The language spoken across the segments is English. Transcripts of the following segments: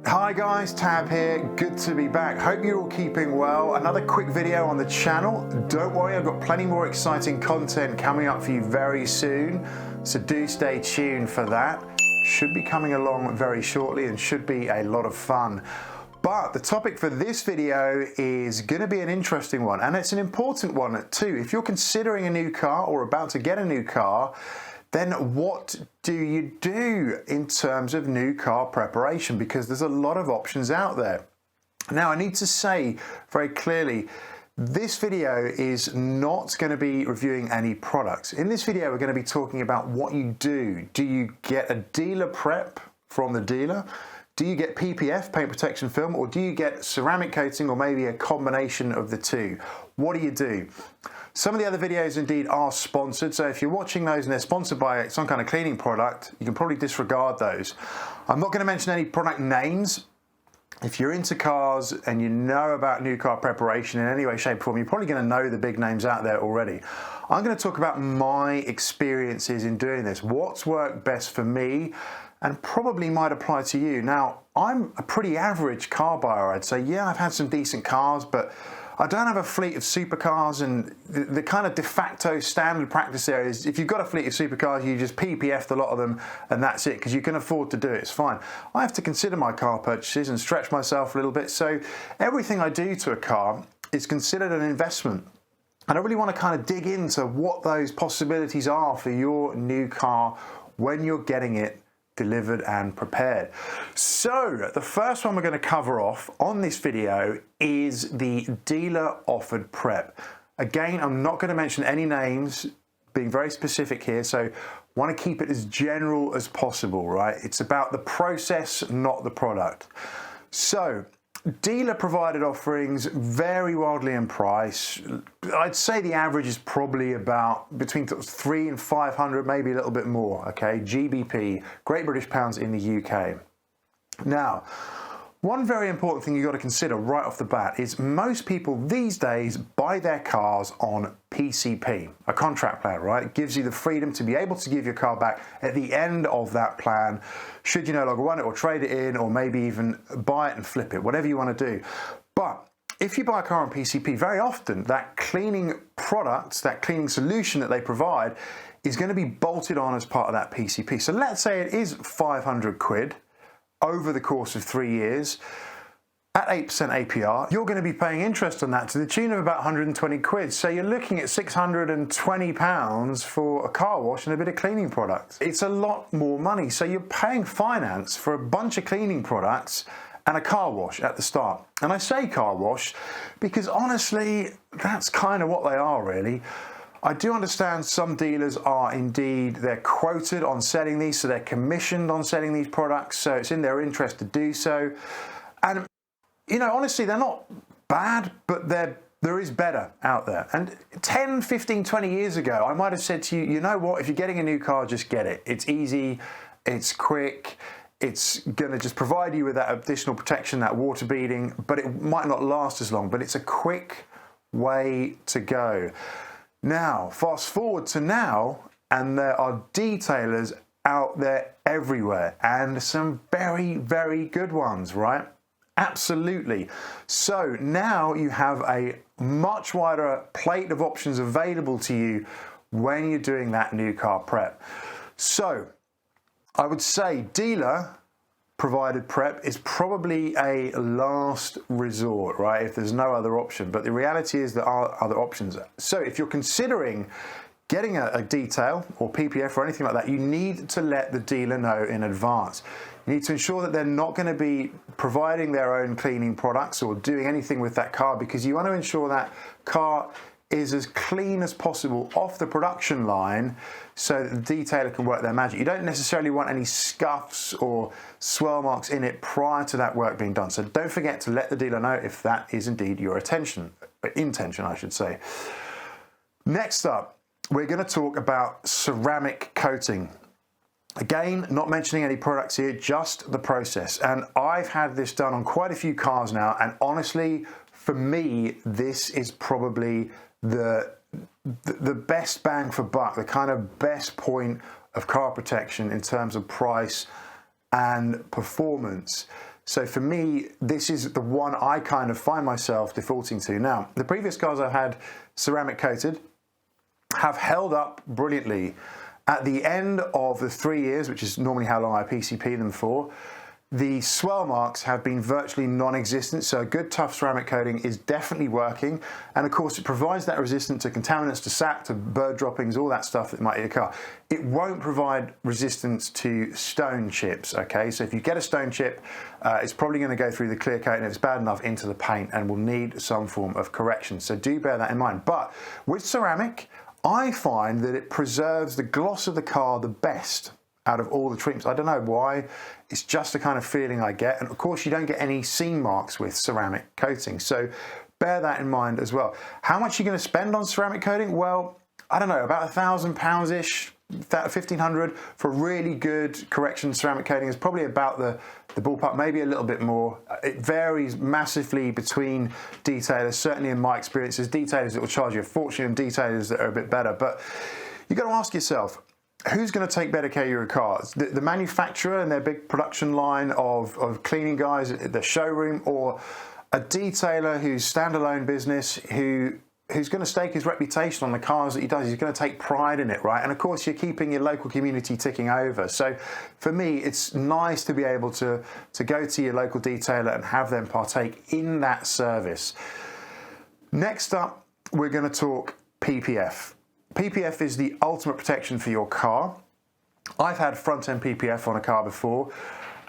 Hi guys, Tab here, good to be back. Hope you're all keeping well. Another quick video on the channel. Don't worry, I've got plenty more exciting content coming up for you very soon, so do stay tuned for that. Should be coming along very shortly and should be a lot of fun. But the topic for this video is going to be an interesting one, and it's an important one too. If you're considering a new car or about to get a new car, then what do you do in terms of new car preparation? Because there's a lot of options out there. Now, I need to say very clearly, this video is not going to be reviewing any products. In this video, we're going to be talking about what you do. Do you get a dealer prep from the dealer? Do you get PPF, paint protection film, or do you get ceramic coating, or maybe a combination of the two? What do you do? Some of the other videos indeed are sponsored, so if you're watching those and they're sponsored by some kind of cleaning product, you can probably disregard those. I'm not going to mention any product names. If you're into cars and you know about new car preparation in any way, shape, or form, you're probably going to know the big names out there already. I'm going to talk about my experiences in doing this, what's worked best for me, and probably might apply to you. Now, I'm a pretty average car buyer, I'd say. Yeah, I've had some decent cars, but I don't have a fleet of supercars, and the kind of de facto standard practice there is if you've got a fleet of supercars, you just PPF'd a lot of them and that's it, because you can afford to do it, it's fine. I have to consider my car purchases and stretch myself a little bit, so everything I do to a car is considered an investment. And I really want to kind of dig into what those possibilities are for your new car when you're getting it delivered and prepared. So the first one we're going to cover off on this video is the dealer offered prep. Again, I'm not going to mention any names, being very specific here, so want to keep it as general as possible, right? It's about the process, not the product. So dealer provided offerings vary wildly in price. I'd say the average is probably about between 300 and 500, maybe a little bit more, okay? GBP, Great British Pounds in the UK. Now, one very important thing you've got to consider right off the bat is most people these days buy their cars on PCP, a contract plan, right? It gives you the freedom to be able to give your car back at the end of that plan, should you no longer want it, or trade it in, or maybe even buy it and flip it, whatever you want to do. But if you buy a car on PCP, very often that cleaning product, that cleaning solution that they provide is going to be bolted on as part of that PCP. So let's say it is 500 quid over the course of 3 years. At 8% APR, you're going to be paying interest on that to the tune of about 120 quid. So you're looking at £620 for a car wash and a bit of cleaning products. It's a lot more money. So you're paying finance for a bunch of cleaning products and a car wash at the start. And I say car wash because honestly, that's kind of what they are really. I do understand some dealers are indeed, they're quoted on selling these, so they're commissioned on selling these products, so it's in their interest to do so. And, you know, honestly, they're not bad, but there is better out there. And 10, 15, 20 years ago, I might have said to you, you know what, if you're getting a new car, just get it. It's easy, it's quick, it's going to just provide you with that additional protection, that water beading, but it might not last as long, but it's a quick way to go. Now, fast forward to now, and there are detailers out there everywhere, and some very, very good ones, right? Absolutely. So now you have a much wider plate of options available to you when you're doing that new car prep. So I would say dealer provided prep is probably a last resort, right, if there's no other option. But the reality is there are other options. So if you're considering getting a detail or PPF or anything like that, you need to let the dealer know in advance. You need to ensure that they're not going to be providing their own cleaning products or doing anything with that car, because you want to ensure that car is as clean as possible off the production line so that the detailer can work their magic. You don't necessarily want any scuffs or swirl marks in it prior to that work being done. So don't forget to let the dealer know if that is indeed your intention, I should say. Next up, we're going to talk about ceramic coating. Again, not mentioning any products here, just the process. And I've had this done on quite a few cars now, and honestly, for me, this is probably the best bang for buck, the kind of best point of car protection in terms of price and performance. So for me, this is the one I kind of find myself defaulting to. Now, the previous cars I've had ceramic coated have held up brilliantly. At the end of the 3 years, which is normally how long I PCP them for, the swell marks have been virtually non-existent, so a good tough ceramic coating is definitely working. And of course, it provides that resistance to contaminants, to sap, to bird droppings, all that stuff that might hit a car. It won't provide resistance to stone chips, okay? So if you get a stone chip, it's probably going to go through the clear coat, and if it's bad enough, into the paint, and will need some form of correction. So do bear that in mind. But with ceramic, I find that it preserves the gloss of the car the best out of all the treatments. I don't know why, it's just the kind of feeling I get. And of course, you don't get any seam marks with ceramic coating. So bear that in mind as well. How much are you going to spend on ceramic coating? Well, I don't know, about £1,000-ish, 1,500 for really good correction ceramic coating is probably about the ballpark, maybe a little bit more. It varies massively between detailers. Certainly in my experience, there's detailers that will charge you a fortune and detailers that are a bit better. But you've got to ask yourself, who's going to take better care of your cars? The manufacturer and their big production line of cleaning guys at the showroom, or a detailer who's standalone business who's going to stake his reputation on the cars that he does? He's going to take pride in it, right? And of course, you're keeping your local community ticking over. So for me, it's nice to be able to go to your local detailer and have them partake in that service. Next up, we're going to talk PPF. PPF is the ultimate protection for your car. I've had front-end PPF on a car before,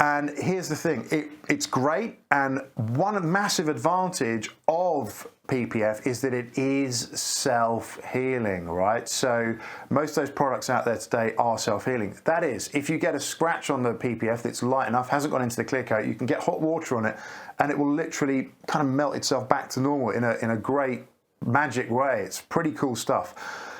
and here's the thing, it's great, and one massive advantage of PPF is that it is self-healing, right? So most of those products out there today are self-healing. That is, if you get a scratch on the PPF that's light enough, hasn't gone into the clear coat, you can get hot water on it, and it will literally kind of melt itself back to normal in a great magic way. It's pretty cool stuff.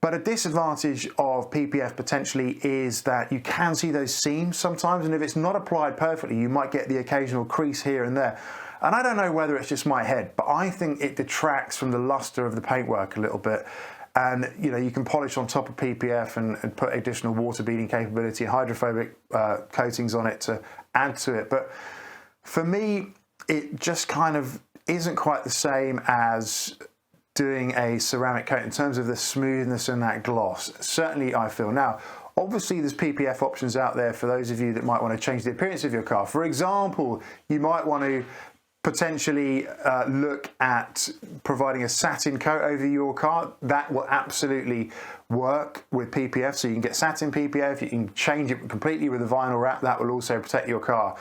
But a disadvantage of PPF potentially is that you can see those seams sometimes, and if it's not applied perfectly, you might get the occasional crease here and there. And I don't know whether it's just my head, but I think it detracts from the luster of the paintwork a little bit. And you know, you can polish on top of PPF and put additional water beading capability, hydrophobic coatings on it to add to it. But for me, it just kind of isn't quite the same as doing a ceramic coat in terms of the smoothness and that gloss. Certainly I feel. Now, obviously there's Ppf options out there for those of you that might want to change the appearance of your car. For example, you might want to potentially look at providing a satin coat over your car. That will absolutely work with PPF. So you can get satin PPF, you can change it completely with a vinyl wrap. That will also protect your car.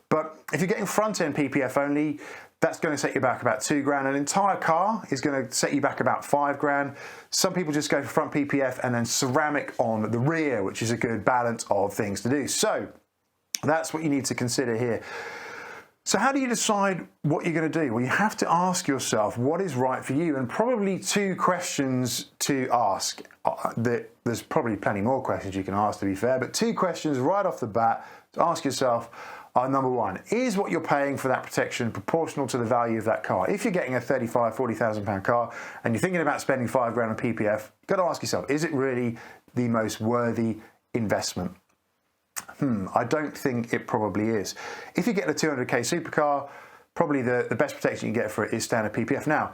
But if you're getting front-end PPF only, that's going to set you back about £2,000. An entire car is going to set you back about £5,000. Some people just go for front PPF and then ceramic on the rear, which is a good balance of things to do. So that's what you need to consider here. So how do you decide what you're going to do? Well, you have to ask yourself what is right for you, and probably two questions to ask. There's probably plenty more questions you can ask, to be fair, but two questions right off the bat to ask yourself are: number one, is what you're paying for that protection proportional to the value of that car? If you're getting a £35,000, £40,000 car and you're thinking about spending £5,000 on PPF, you've got to ask yourself, is it really the most worthy investment? I don't think it probably is. If you get a 200k supercar, probably the best protection you can get for it is standard PPF. Now,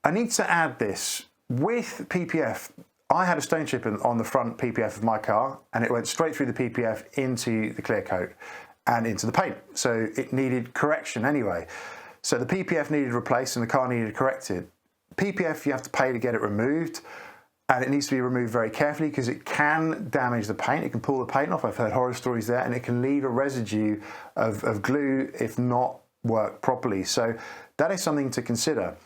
I need to add this. With PPF, I had a stone chip on the front PPF of my car, and it went straight through the PPF into the clear coat and into the paint. So it needed correction anyway. So the PPF needed replaced and the car needed corrected. PPF, you have to pay to get it removed, and it needs to be removed very carefully because it can damage the paint. It can pull the paint off. I've heard horror stories there, and it can leave a residue of glue if not worked properly. So that is something to consider.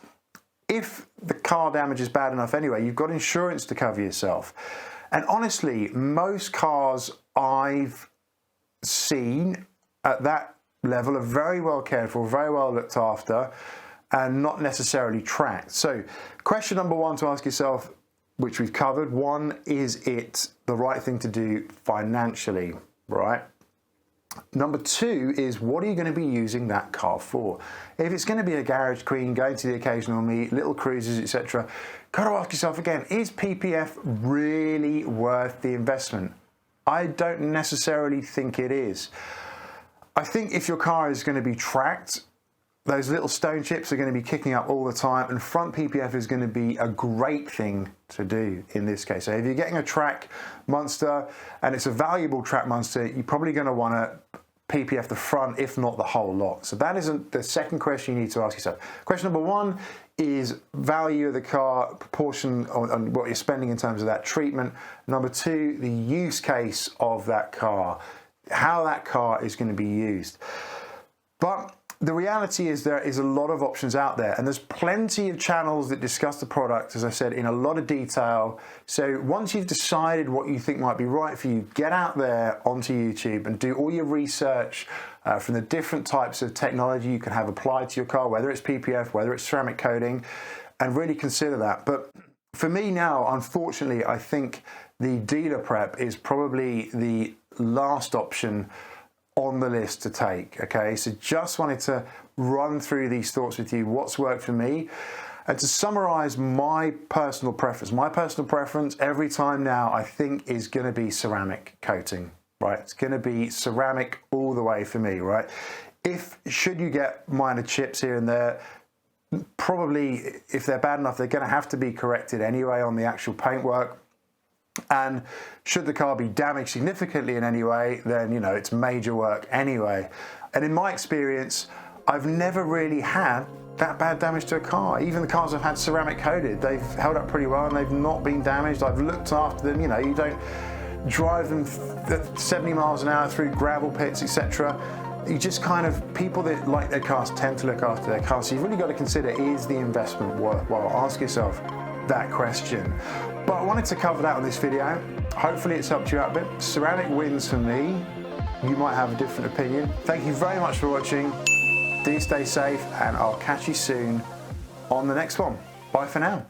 If the car damage is bad enough anyway, you've got insurance to cover yourself. And honestly, most cars I've seen at that level are very well cared for, very well looked after, and not necessarily tracked. So question number one to ask yourself, which we've covered: one, is it the right thing to do financially, right? Number two is, what are you going to be using that car for? If it's going to be a garage queen, going to the occasional meet, little cruises, etc., got to ask yourself again, is PPF really worth the investment? I don't necessarily think it is. I think if your car is going to be tracked, those little stone chips are going to be kicking up all the time, and front PPF is going to be a great thing to do in this case. So if you're getting a track monster and it's a valuable track monster, you're probably going to want to PPF the front, if not the whole lot. So that isn't the second question you need to ask yourself. Question number one is value of the car, proportion on what you're spending in terms of that treatment. Number two, the use case of that car, how that car is going to be used. But the reality is there is a lot of options out there, and there's plenty of channels that discuss the product, as I said, in a lot of detail. So once you've decided what you think might be right for you, get out there onto YouTube and do all your research from the different types of technology you can have applied to your car, whether it's PPF, whether it's ceramic coating, and really consider that. But for me now, unfortunately, I think the dealer prep is probably the last option on the list to take. Okay, so just wanted to run through these thoughts with you, what's worked for me, and to summarize my personal preference every time now, I think, is going to be ceramic coating, right? It's going to be ceramic all the way for me, right? Should you get minor chips here and there, probably if they're bad enough, they're going to have to be corrected anyway on the actual paintwork. And should the car be damaged significantly in any way, then, you know, it's major work anyway. And in my experience, I've never really had that bad damage to a car. Even the cars I've had ceramic coated, they've held up pretty well and they've not been damaged. I've looked after them. You know, you don't drive them at 70 miles an hour through gravel pits, etc. You just kind of, people that like their cars tend to look after their cars. So you've really got to consider, is the investment worthwhile? Ask yourself that question. But I wanted to cover that on this video. Hopefully it's helped you out a bit. Ceramic wins for me. You might have a different opinion. Thank you very much for watching. Do stay safe, and I'll catch you soon on the next one. Bye for now.